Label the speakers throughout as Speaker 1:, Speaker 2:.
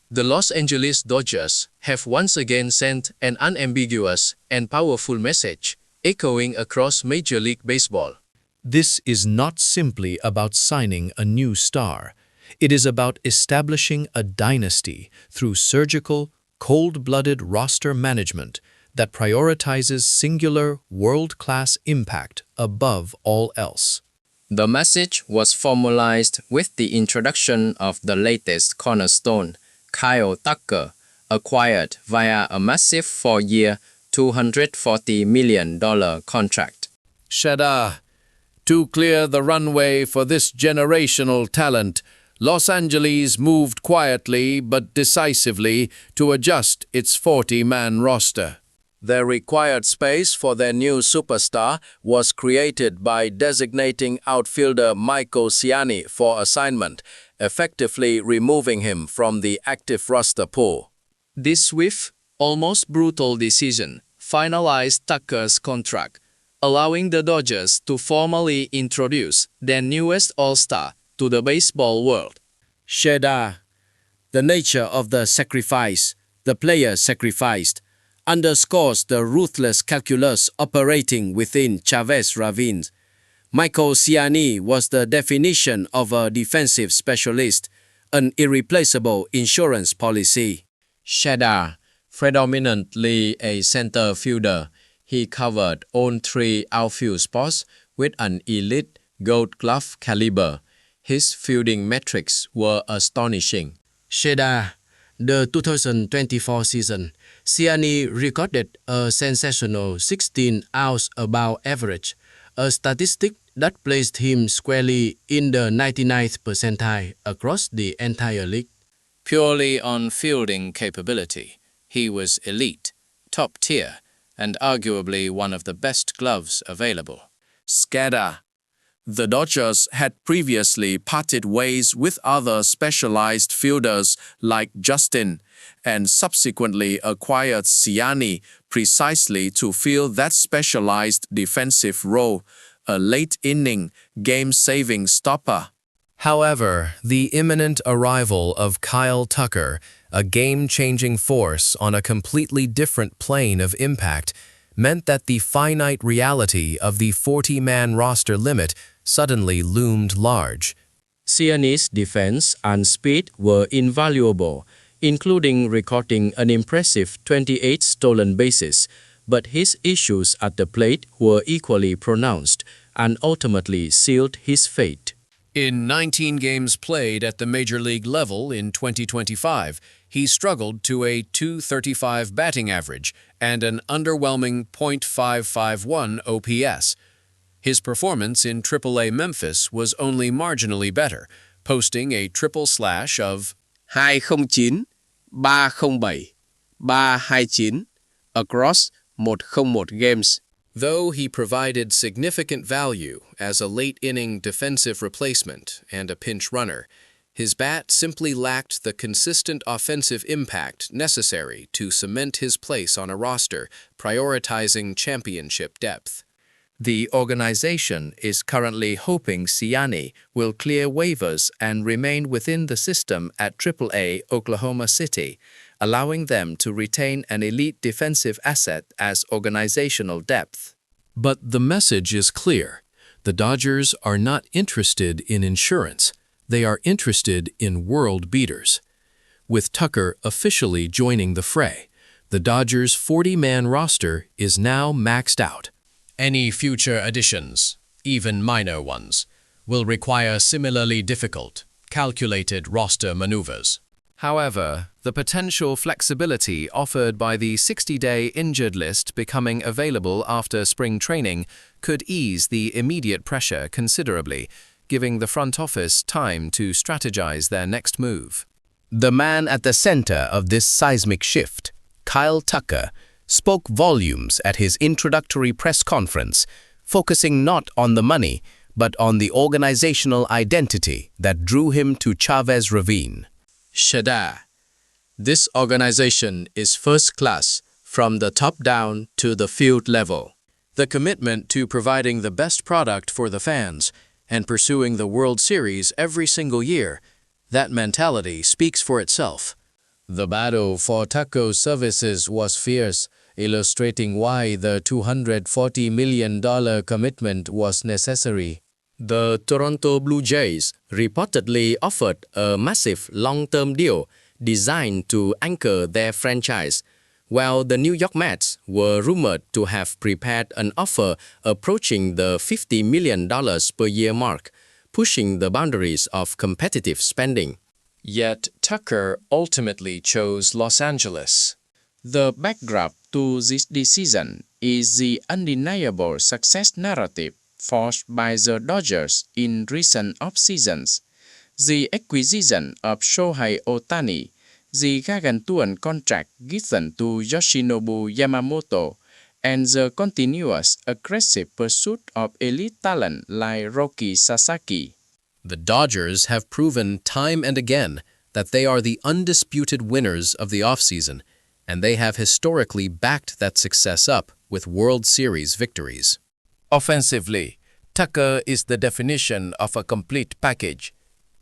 Speaker 1: The Los Angeles Dodgers have once again sent an unambiguous and powerful message, echoing across Major League Baseball.
Speaker 2: This is not simply about signing a new star. It is about establishing a dynasty through surgical, cold-blooded roster management that prioritizes singular, world-class impact above all else.
Speaker 1: The message was formalized with the introduction of the latest cornerstone, Kyle Tucker, acquired via a massive 4-year, $240 million contract.
Speaker 3: Shakeup. To clear the runway for this generational talent, Los Angeles moved quietly but decisively to adjust its 40-man roster. The required space for their new superstar was created by designating outfielder Michael Ciani for assignment, effectively removing him from the active roster pool.
Speaker 1: This swift, almost brutal decision finalized Tucker's contract, allowing the Dodgers to formally introduce their newest All-Star to the baseball world.
Speaker 3: Shakeup. The nature of the sacrifice, the player sacrificed, underscores the ruthless calculus operating within Chavez Ravine. Michael Ciani was the definition of a defensive specialist, an irreplaceable insurance policy.
Speaker 1: Shakeup, predominantly a center fielder, he covered all 3 outfield spots with an elite Gold Glove caliber. His fielding metrics were astonishing.
Speaker 4: Shakeup. The 2024 season, Ciani recorded a sensational 16 outs above average, a statistic that placed him squarely in the 99th percentile across the entire league.
Speaker 1: Purely on fielding capability, he was elite, top tier, and arguably one of the best gloves available.
Speaker 3: Shakeup. The Dodgers had previously parted ways with other specialized fielders like Justin and subsequently acquired Ciani precisely to fill that specialized defensive role, a late-inning, game-saving stopper.
Speaker 2: However, the imminent arrival of Kyle Tucker, a game-changing force on a completely different plane of impact, meant that the finite reality of the 40-man roster limit suddenly loomed large.
Speaker 1: Ciani's defense and speed were invaluable, including recording an impressive 28 stolen bases, but his issues at the plate were equally pronounced and ultimately sealed his fate.
Speaker 2: In 19 games played at the major league level in 2025, he struggled to a .235 batting average and an underwhelming .551 OPS. His performance in AAA Memphis was only marginally better, posting a triple slash of
Speaker 4: 209, 307, 329 across 101 games.
Speaker 2: Though he provided significant value as a late-inning defensive replacement and a pinch runner, his bat simply lacked the consistent offensive impact necessary to cement his place on a roster, prioritizing championship depth. The organization is currently hoping Ciani will clear waivers and remain within the system at AAA Oklahoma City, allowing them to retain an elite defensive asset as organizational depth. But the message is clear. The Dodgers are not interested in insurance. They are interested in world beaters. With Tucker officially joining the fray, the Dodgers' 40-man roster is now maxed out. Any future additions, even minor ones, will require similarly difficult, calculated roster maneuvers. However, the potential flexibility offered by the 60-day injured list becoming available after spring training could ease the immediate pressure considerably, giving the front office time to strategize their next move.
Speaker 4: The man at the center of this seismic shift, Kyle Tucker, spoke volumes at his introductory press conference, focusing not on the money, but on the organizational identity that drew him to Chavez Ravine.
Speaker 1: Shakeup. This organization is first class from the top down to the field level. The commitment to providing the best product for the fans and pursuing the World Series every single year, that mentality speaks for itself.
Speaker 4: The battle for Tucker's services was fierce, illustrating why the $240 million commitment was necessary.
Speaker 1: The Toronto Blue Jays reportedly offered a massive long-term deal designed to anchor their franchise, while the New York Mets were rumored to have prepared an offer approaching the $50 million per year mark, pushing the boundaries of competitive spending.
Speaker 5: Yet Tucker ultimately chose Los Angeles. The backdrop to this decision is the undeniable success narrative forged by the Dodgers in recent off-seasons. The acquisition of Shohei Ohtani, the gargantuan contract given to Yoshinobu Yamamoto, and the continuous aggressive pursuit of elite talent like Roki Sasaki.
Speaker 2: The Dodgers have proven time and again that they are the undisputed winners of the offseason, and they have historically backed that success up with World Series victories.
Speaker 3: Offensively, Tucker is the definition of a complete package.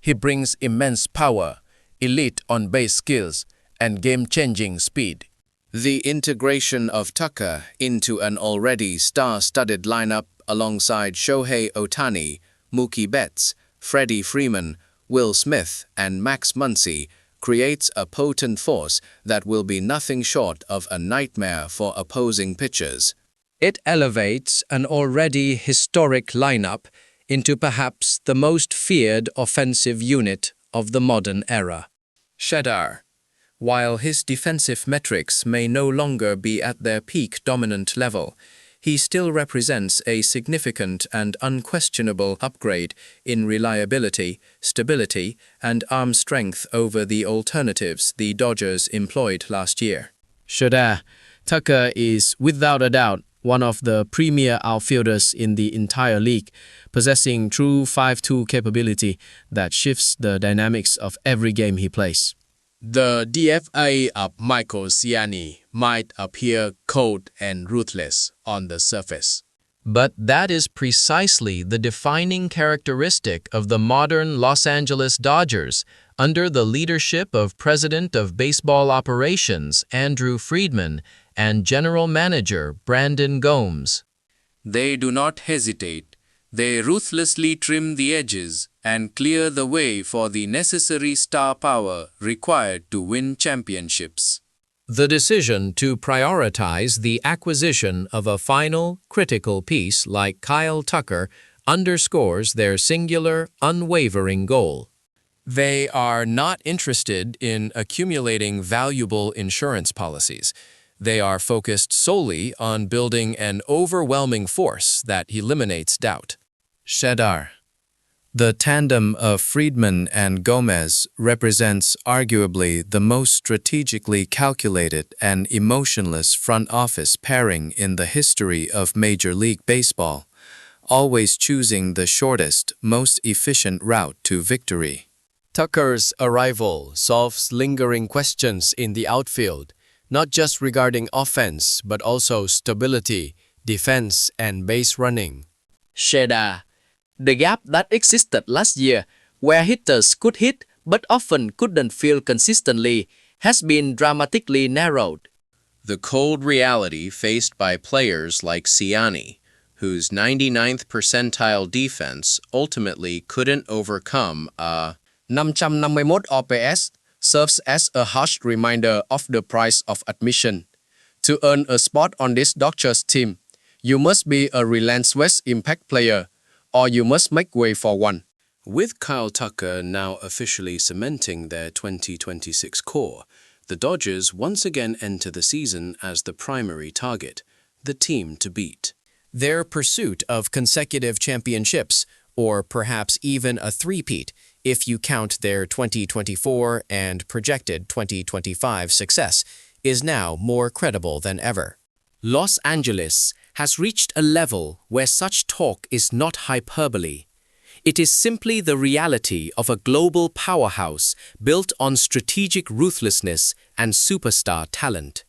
Speaker 3: He brings immense power, elite on-base skills, and game-changing speed.
Speaker 2: The integration of Tucker into an already star-studded lineup alongside Shohei Ohtani, Mookie Betts, Freddie Freeman, Will Smith, and Max Muncy creates a potent force that will be nothing short of a nightmare for opposing pitchers.
Speaker 1: It elevates an already historic lineup into perhaps the most feared offensive unit of the modern era.
Speaker 2: Shedar, while his defensive metrics may no longer be at their peak dominant level, he still represents a significant and unquestionable upgrade in reliability, stability, and arm strength over the alternatives the Dodgers employed last year.
Speaker 4: Shedar, Tucker is, without a doubt, one of the premier outfielders in the entire league, possessing true 5-2 capability that shifts the dynamics of every game he plays.
Speaker 5: The DFA of Michael Ciani might appear cold and ruthless on the surface.
Speaker 4: But that is precisely the defining characteristic of the modern Los Angeles Dodgers under the leadership of President of Baseball Operations Andrew Friedman and General Manager Brandon Gomes.
Speaker 5: They do not hesitate. They ruthlessly trim the edges and clear the way for the necessary star power required to win championships.
Speaker 2: The decision to prioritize the acquisition of a final, critical piece like Kyle Tucker underscores their singular, unwavering goal. They are not interested in accumulating valuable insurance policies. They are focused solely on building an overwhelming force that eliminates doubt. Shedar. The tandem of Friedman and Gomez represents arguably the most strategically calculated and emotionless front office pairing in the history of Major League Baseball, always choosing the shortest, most efficient route to victory. Tucker's arrival solves lingering questions in the outfield, not just regarding offense but also stability, defense, and base running.
Speaker 1: Shedar, the gap that existed last year, where hitters could hit but often couldn't fill consistently, has been dramatically narrowed.
Speaker 2: The cold reality faced by players like Ciani, whose 99th percentile defense ultimately couldn't overcome a
Speaker 1: 551 OPS, serves as a harsh reminder of the price of admission. To earn a spot on this Dodgers team, you must be a relentless impact player, or you must make way for one.
Speaker 2: With Kyle Tucker now officially cementing their 2026 core, the Dodgers once again enter the season as the primary target, the team to beat. Their pursuit of consecutive championships, or perhaps even a three-peat, if you count their 2024 and projected 2025 success, is now more credible than ever.
Speaker 1: Los Angeles has reached a level where such talk is not hyperbole. It is simply the reality of a global powerhouse built on strategic ruthlessness and superstar talent.